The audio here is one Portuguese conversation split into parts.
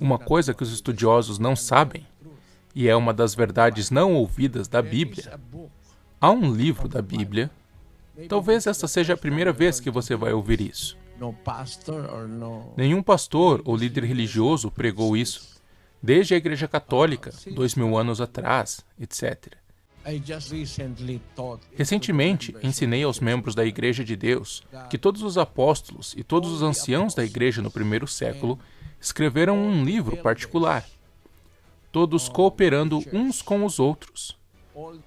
Uma coisa que os estudiosos não sabem, e é uma das verdades não ouvidas da Bíblia, há um livro da Bíblia. Talvez esta seja a primeira vez que você vai ouvir isso. Nenhum pastor ou líder religioso pregou isso, desde a Igreja Católica, 2000 anos atrás, etc. Recentemente, ensinei aos membros da Igreja de Deus que todos os apóstolos e todos os anciãos da Igreja no primeiro século escreveram um livro particular, todos cooperando uns com os outros.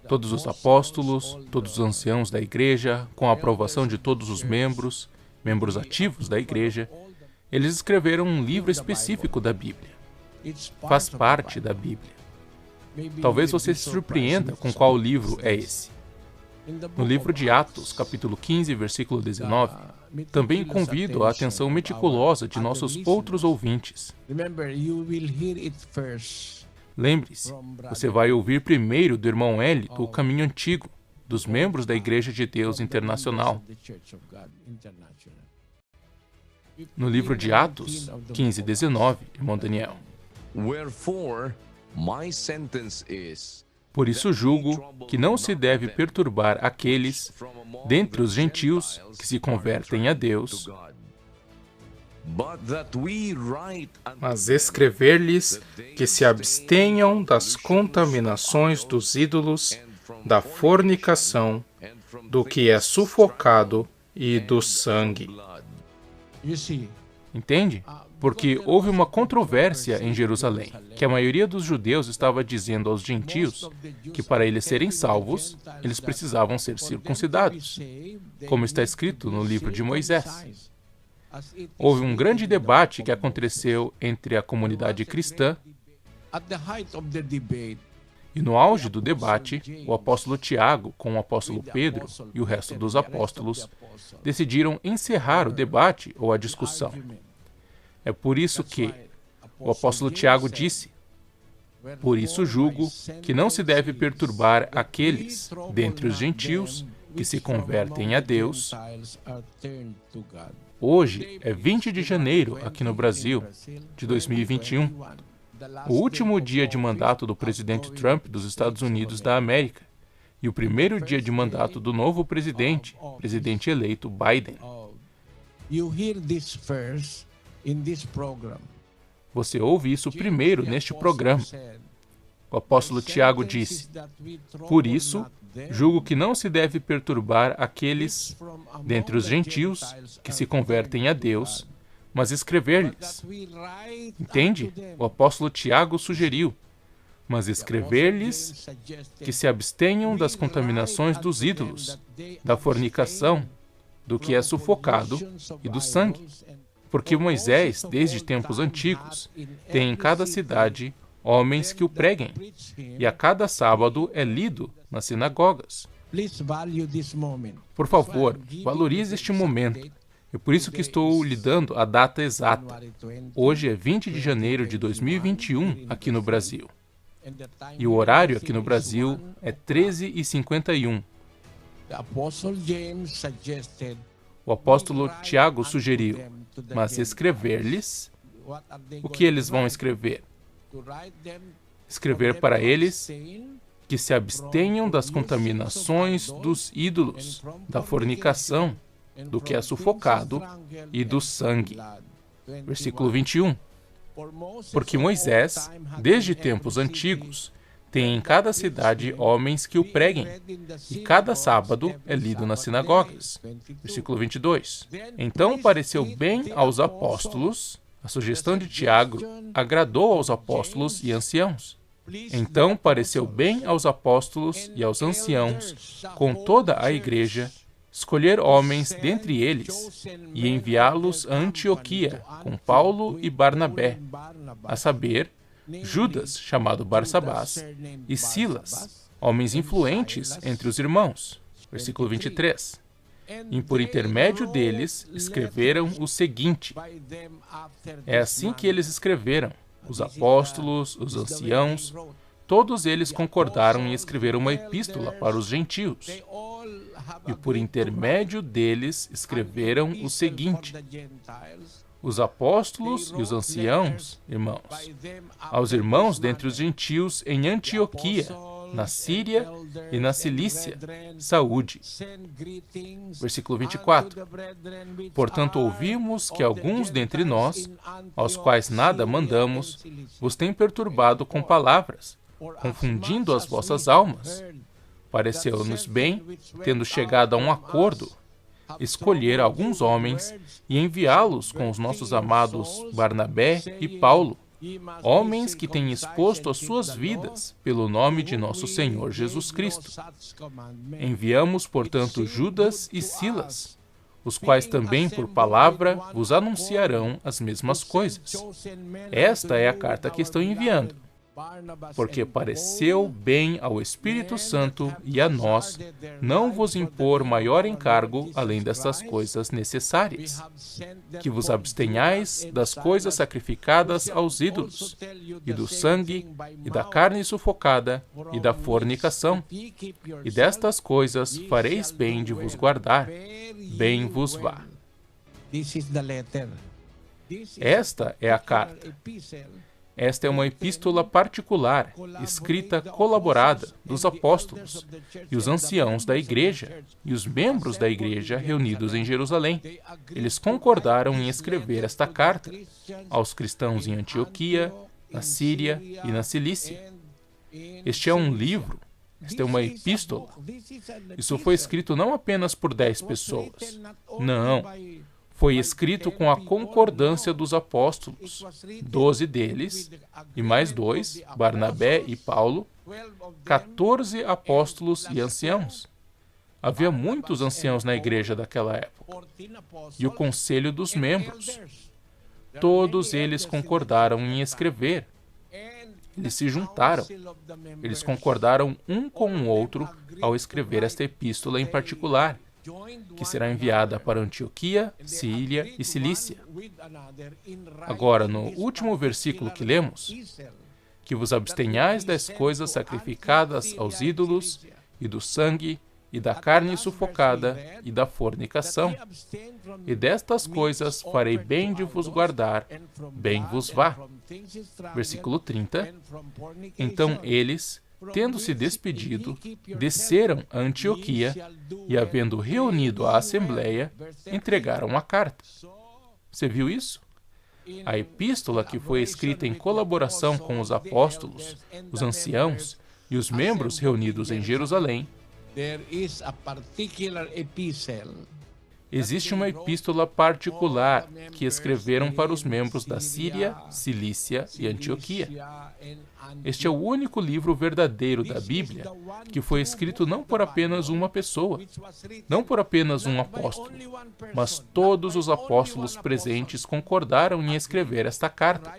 Todos os apóstolos, todos os anciãos da Igreja, com a aprovação de todos os membros ativos da Igreja, eles escreveram um livro específico da Bíblia. Faz parte da Bíblia. Talvez você se surpreenda com qual livro é esse. No livro de Atos, capítulo 15, versículo 19, também convido a atenção meticulosa de nossos outros ouvintes. Lembre-se, você vai ouvir primeiro do irmão Eli do Caminho Antigo, dos membros da Igreja de Deus Internacional. No livro de Atos, 15, 19, irmão Daniel. Por isso julgo que não se deve perturbar aqueles, dentre os gentios, que se convertem a Deus, mas escrever-lhes que se abstenham das contaminações dos ídolos, da fornicação, do que é sufocado e do sangue. Entende? Porque houve uma controvérsia em Jerusalém, que a maioria dos judeus estava dizendo aos gentios que para eles serem salvos, eles precisavam ser circuncidados, como está escrito no livro de Moisés. Houve um grande debate que aconteceu entre a comunidade cristã, e no auge do debate, o apóstolo Tiago, com o apóstolo Pedro e o resto dos apóstolos, decidiram encerrar o debate ou a discussão. É por isso que o apóstolo Tiago disse: por isso julgo que não se deve perturbar aqueles, dentre os gentios, que se convertem a Deus. Hoje é 20 de janeiro, aqui no Brasil, de 2021, o último dia de mandato do presidente Trump dos Estados Unidos da América e o primeiro dia de mandato do novo presidente eleito Biden. Você ouve isso primeiro neste programa. O apóstolo Tiago disse: por isso, julgo que não se deve perturbar aqueles, dentre os gentios, que se convertem a Deus, mas escrever-lhes. Entende? O apóstolo Tiago sugeriu: mas escrever-lhes que se abstenham das contaminações dos ídolos, da fornicação, do que é sufocado e do sangue. Porque Moisés, desde tempos antigos, tem em cada cidade homens que o preguem, e a cada sábado é lido nas sinagogas. Por favor, valorize este momento. É por isso que estou lhe dando a data exata. Hoje é 20 de janeiro de 2021, aqui no Brasil. E o horário aqui no Brasil é 13h51. O apóstolo Tiago sugeriu: mas escrever-lhes, o que eles vão escrever? Escrever para eles que se abstenham das contaminações dos ídolos, da fornicação, do que é sufocado e do sangue. Versículo 21. Porque Moisés, desde tempos antigos, tem em cada cidade homens que o preguem, e cada sábado é lido nas sinagogas. Versículo 22. Então pareceu bem aos apóstolos, a sugestão de Tiago agradou aos apóstolos e anciãos. Então pareceu bem aos apóstolos e aos anciãos, com toda a igreja, escolher homens dentre eles e enviá-los a Antioquia com Paulo e Barnabé, a saber, Judas, chamado Barsabás, e Silas, homens influentes entre os irmãos. Versículo 23. E por intermédio deles escreveram o seguinte. É assim que eles escreveram, os apóstolos, os anciãos, todos eles concordaram em escrever uma epístola para os gentios. E por intermédio deles escreveram o seguinte. os apóstolos e os anciãos, irmãos, aos irmãos dentre os gentios em Antioquia, na Síria e na Cilícia, saúde. Versículo 24. Portanto, ouvimos que alguns dentre nós, aos quais nada mandamos, vos têm perturbado com palavras, confundindo as vossas almas. Pareceu-nos bem, tendo chegado a um acordo, escolher alguns homens e enviá-los com os nossos amados Barnabé e Paulo, homens que têm exposto as suas vidas pelo nome de nosso Senhor Jesus Cristo. Enviamos, portanto, Judas e Silas, os quais também por palavra vos anunciarão as mesmas coisas. Esta é a carta que estou enviando, porque pareceu bem ao Espírito Santo e a nós não vos impor maior encargo além destas coisas necessárias, que vos abstenhais das coisas sacrificadas aos ídolos, e do sangue, e da carne sufocada, e da fornicação. E destas coisas fareis bem de vos guardar, bem vos vá. Esta é a carta. Esta é uma epístola particular, escrita colaborada dos apóstolos e os anciãos da igreja e os membros da igreja reunidos em Jerusalém. Eles concordaram em escrever esta carta aos cristãos em Antioquia, na Síria e na Cilícia. Este é um livro, esta é uma epístola. Isso foi escrito não apenas por 10 pessoas. Não. Foi escrito com a concordância dos apóstolos, 12 deles, e mais 2, Barnabé e Paulo, 14 apóstolos e anciãos. Havia muitos anciãos na igreja daquela época. E o conselho dos membros. Todos eles concordaram em escrever. Eles se juntaram. Eles concordaram um com o outro ao escrever esta epístola em particular, que será enviada para Antioquia, Síria e Cilícia. Agora, no último versículo que lemos, que vos abstenhais das coisas sacrificadas aos ídolos, e do sangue, e da carne sufocada, e da fornicação. E destas coisas farei bem de vos guardar, bem vos vá. Versículo 30. Então eles, tendo-se despedido, desceram a Antioquia e, havendo reunido a assembleia, entregaram a carta. Você viu isso? A epístola, que foi escrita em colaboração com os apóstolos, os anciãos e os membros reunidos em Jerusalém, existe uma epístola particular que escreveram para os membros da Síria, Cilícia e Antioquia. Este é o único livro verdadeiro da Bíblia que foi escrito não por apenas uma pessoa, não por apenas um apóstolo, mas todos os apóstolos presentes concordaram em escrever esta carta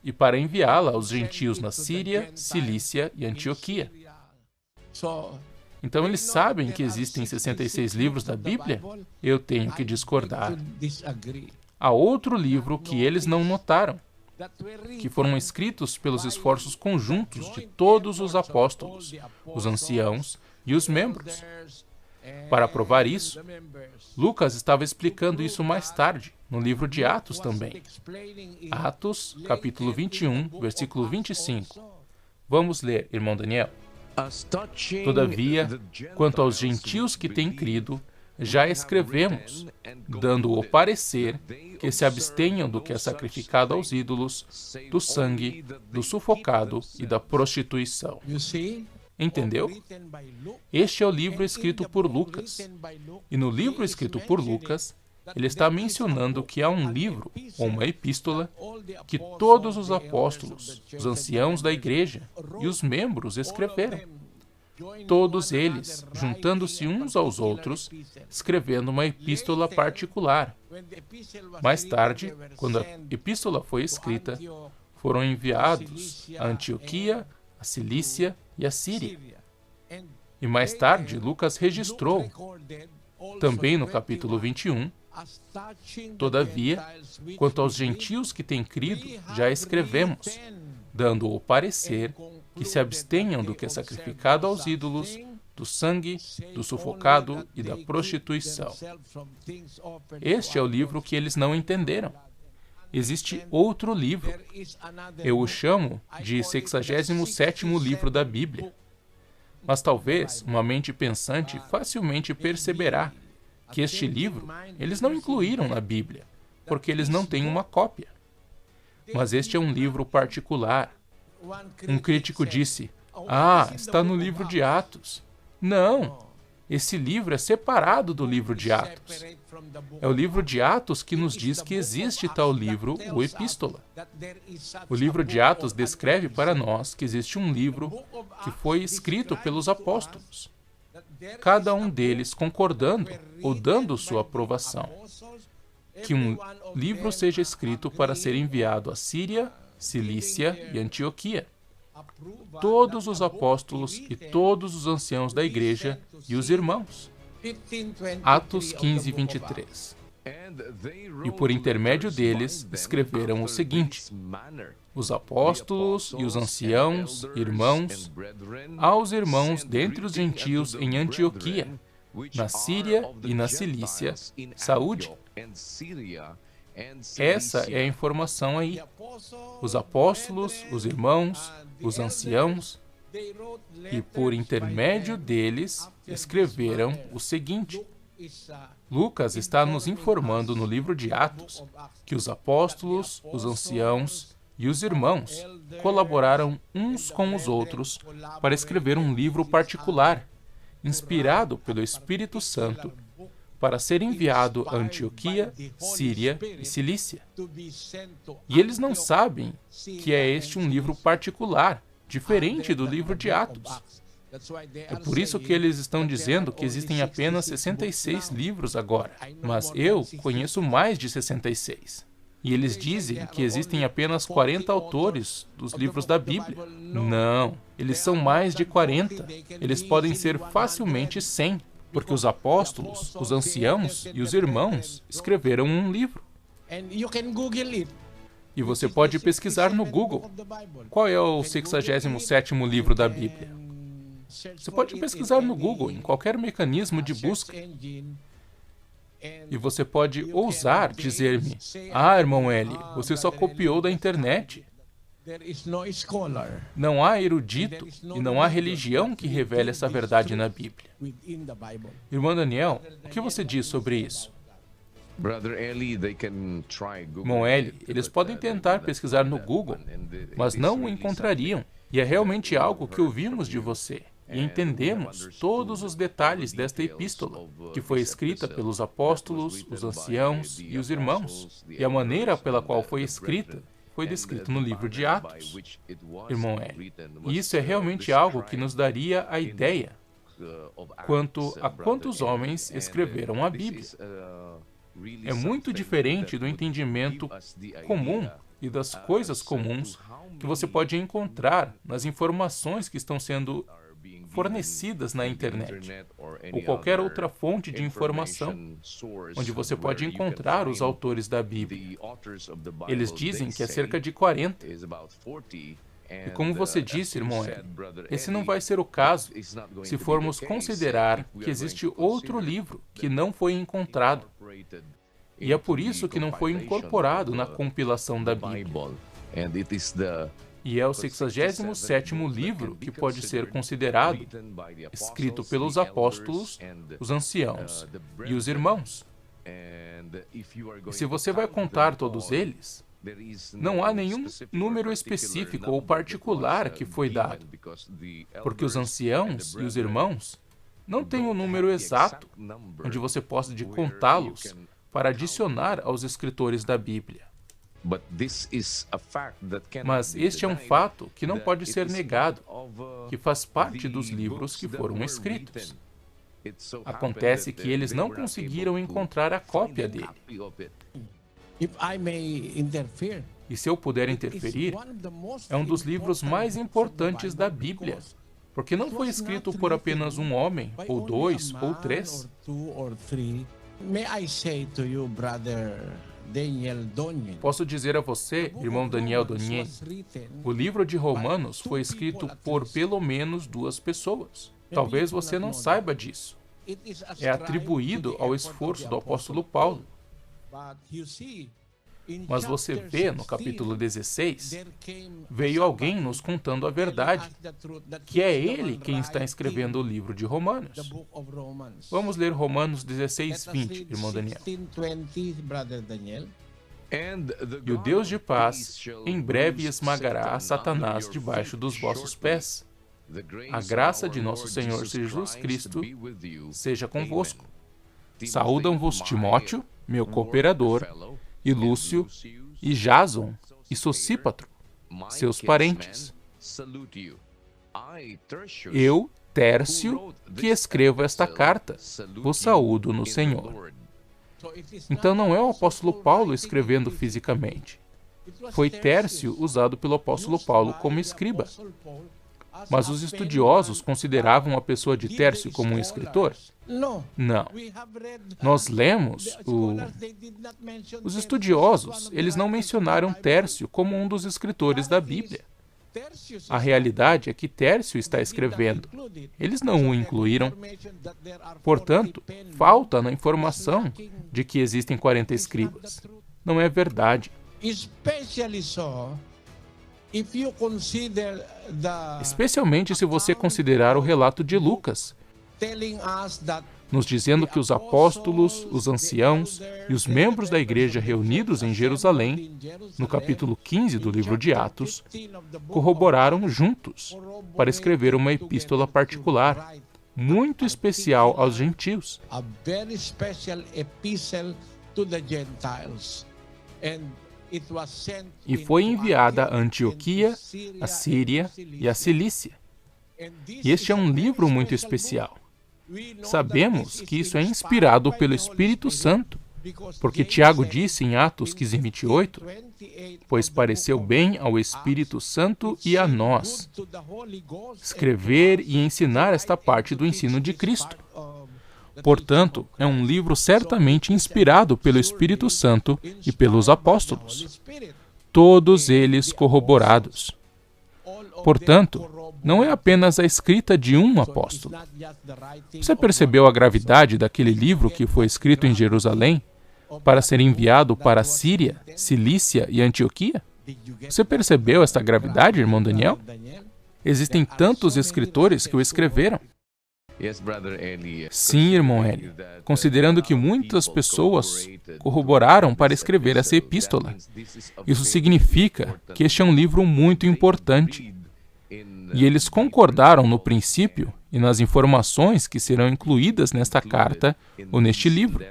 e para enviá-la aos gentios na Síria, Cilícia e Antioquia. Então eles sabem que existem 66 livros da Bíblia? Eu tenho que discordar. Há outro livro que eles não notaram, que foram escritos pelos esforços conjuntos de todos os apóstolos, os anciãos e os membros. Para provar isso, Lucas estava explicando isso mais tarde, no livro de Atos também. Atos, capítulo 21, versículo 25. Vamos ler, irmão Daniel. Todavia, quanto aos gentios que têm crido, já escrevemos, dando o parecer que se abstenham do que é sacrificado aos ídolos, do sangue, do sufocado e da prostituição. Entendeu? Este é o livro escrito por Lucas. E no livro escrito por Lucas, ele está mencionando que há um livro, ou uma epístola, que todos os apóstolos, os anciãos da igreja e os membros escreveram. Todos eles, juntando-se uns aos outros, escrevendo uma epístola particular. Mais tarde, quando a epístola foi escrita, foram enviados a Antioquia, a Cilícia e a Síria. E mais tarde, Lucas registrou, também no capítulo 21, todavia, quanto aos gentios que têm crido, já escrevemos, dando o parecer que se abstenham do que é sacrificado aos ídolos, do sangue, do sufocado e da prostituição. Este é o livro que eles não entenderam. Existe outro livro. Eu o chamo de 67º livro da Bíblia. Mas talvez uma mente pensante facilmente perceberá que este livro eles não incluíram na Bíblia, porque eles não têm uma cópia. Mas este é um livro particular. Um crítico disse: está no livro de Atos. Não, esse livro é separado do livro de Atos. É o livro de Atos que nos diz que existe tal livro, o Epístola. O livro de Atos descreve para nós que existe um livro que foi escrito pelos apóstolos, cada um deles concordando ou dando sua aprovação, que um livro seja escrito para ser enviado à Síria, Cilícia e Antioquia. Todos os apóstolos e todos os anciãos da igreja e os irmãos. Atos 15, 23. E por intermédio deles escreveram o seguinte: os apóstolos e os anciãos, irmãos, aos irmãos dentre os gentios em Antioquia, na Síria e na Cilícia, saúde. Essa é a informação aí. Os apóstolos, os irmãos, os anciãos, e por intermédio deles escreveram o seguinte. Lucas está nos informando no livro de Atos que os apóstolos, os anciãos e os irmãos colaboraram uns com os outros para escrever um livro particular, inspirado pelo Espírito Santo, para ser enviado a Antioquia, Síria e Cilícia. E eles não sabem que é este um livro particular, diferente do livro de Atos. É por isso que eles estão dizendo que existem apenas 66 livros agora, mas eu conheço mais de 66. E eles dizem que existem apenas 40 autores dos livros da Bíblia. Não, eles são mais de 40. Eles podem ser facilmente 100. Porque os apóstolos, os anciãos e os irmãos escreveram um livro. E você pode pesquisar no Google. Qual é o 67º livro da Bíblia? Você pode pesquisar no Google, em qualquer mecanismo de busca. E você pode ousar dizer-me: irmão Eli, você só copiou da internet. Não há erudito e não há religião que revele essa verdade na Bíblia. Irmão Daniel, o que você diz sobre isso? Irmão Eli, eles podem tentar pesquisar no Google, mas não o encontrariam. E é realmente algo que ouvimos de você. E entendemos todos os detalhes desta epístola, que foi escrita pelos apóstolos, os anciãos e os irmãos, e a maneira pela qual foi escrita foi descrito no livro de Atos. Irmão Eli, e isso é realmente algo que nos daria a ideia quanto a quantos homens escreveram a Bíblia. É muito diferente do entendimento comum e das coisas comuns que você pode encontrar nas informações que estão sendo fornecidas na internet ou qualquer outra fonte de informação, onde você pode encontrar os autores da Bíblia. Eles dizem que é cerca de 40. E como você disse, irmão Eli, esse não vai ser o caso se formos considerar que existe outro livro que não foi encontrado. E é por isso que não foi incorporado na compilação da Bíblia. E é o 67º livro que pode ser considerado escrito pelos apóstolos, os anciãos e os irmãos. E se você vai contar todos eles, não há nenhum número específico ou particular que foi dado, porque os anciãos e os irmãos não têm um número exato onde você possa contá-los para adicionar aos escritores da Bíblia. Mas este é um fato que não pode ser negado, que faz parte dos livros que foram escritos. Acontece que eles não conseguiram encontrar a cópia dele. E se eu puder interferir, é um dos livros mais importantes da Bíblia, porque não foi escrito por apenas um homem, ou dois, ou três. Posso dizer a você, irmão Daniel Donien, o livro de Romanos foi escrito por pelo menos 2 pessoas. Talvez você não saiba disso. É atribuído ao esforço do apóstolo Paulo. Mas você vê no capítulo 16, veio alguém nos contando a verdade, que é ele quem está escrevendo o livro de Romanos. Vamos ler Romanos 16, 20, irmão Daniel. E o Deus de paz, em breve esmagará a Satanás debaixo dos vossos pés. A graça de nosso Senhor Jesus Cristo seja convosco. Saúdam-vos Timóteo, meu cooperador, e Lúcio, e Jason, e Sosípatro, seus parentes. Eu, Tércio, que escrevo esta carta, vos saúdo no Senhor. Então não é o apóstolo Paulo escrevendo fisicamente. Foi Tércio usado pelo apóstolo Paulo como escriba. Mas os estudiosos consideravam a pessoa de Tércio como um escritor? Não. Nós lemos os estudiosos, eles não mencionaram Tércio como um dos escritores da Bíblia. A realidade é que Tércio está escrevendo. Eles não o incluíram. Portanto, falta na informação de que existem 40 escribas. Não é verdade. Especialmente se você considerar o relato de Lucas, nos dizendo que os apóstolos, os anciãos e os membros da igreja reunidos em Jerusalém, no capítulo 15 do livro de Atos, corroboraram juntos para escrever uma epístola particular, muito especial aos gentios. E foi enviada a Antioquia, a Síria e a Cilícia. E este é um livro muito especial. Sabemos que isso é inspirado pelo Espírito Santo, porque Tiago disse em Atos 15:28, pois pareceu bem ao Espírito Santo e a nós escrever e ensinar esta parte do ensino de Cristo. Portanto, é um livro certamente inspirado pelo Espírito Santo e pelos apóstolos, todos eles corroborados. Portanto, não é apenas a escrita de um apóstolo. Você percebeu a gravidade daquele livro que foi escrito em Jerusalém para ser enviado para a Síria, Cilícia e Antioquia? Você percebeu esta gravidade, irmão Daniel? Existem tantos escritores que o escreveram. Sim, irmão Eli, considerando que muitas pessoas corroboraram para escrever essa epístola. Isso significa que este é um livro muito importante. E eles concordaram no princípio e nas informações que serão incluídas nesta carta ou neste livro,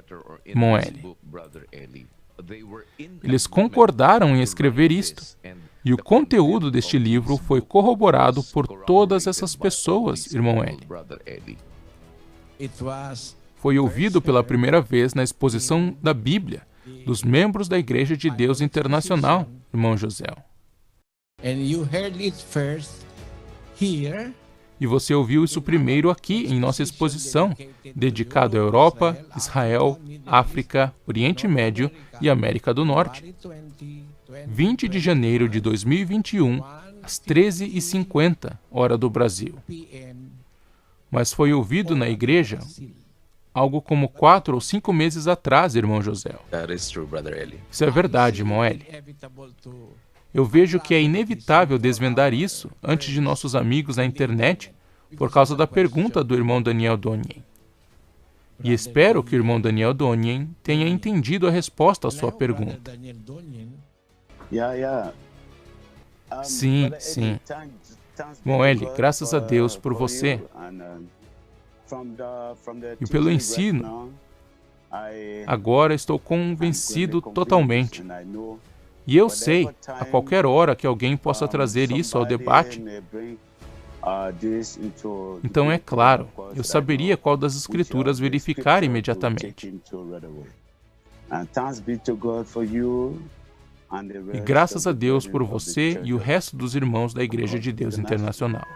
irmão Eli. Eles concordaram em escrever isto. E o conteúdo deste livro foi corroborado por todas essas pessoas, irmão Eli. Foi ouvido pela primeira vez na exposição da Bíblia dos membros da Igreja de Deus Internacional, irmão José. E você ouviu isso primeiro aqui em nossa exposição, dedicado à Europa, Israel, África, Oriente Médio e América do Norte. 20 de janeiro de 2021, às 13h50, hora do Brasil. Mas foi ouvido na igreja algo como 4 ou 5 meses atrás, irmão José. Isso é verdade, irmão Eli. Eu vejo que é inevitável desvendar isso antes de nossos amigos na internet por causa da pergunta do irmão Daniel Donien. E espero que o irmão Daniel Donien tenha entendido a resposta à sua pergunta. Sim, sim. Bom, Eli, graças a Deus por você e pelo ensino. Agora estou convencido totalmente. E eu sei, a qualquer hora, que alguém possa trazer isso ao debate. Então, é claro, eu saberia qual das escrituras verificar imediatamente. E graças a Deus por você e o resto dos irmãos da Igreja de Deus Internacional.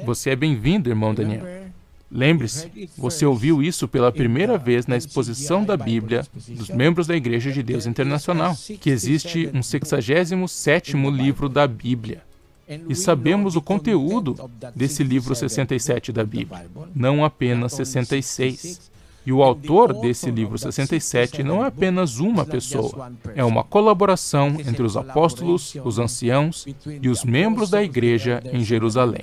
Você é bem-vindo, irmão Daniel. Lembre-se, você ouviu isso pela primeira vez na exposição da Bíblia dos membros da Igreja de Deus Internacional, que existe um 67º livro da Bíblia. E sabemos o conteúdo desse livro 67 da Bíblia, não apenas 66. E o autor desse livro 67 não é apenas uma pessoa, é uma colaboração entre os apóstolos, os anciãos e os membros da igreja em Jerusalém.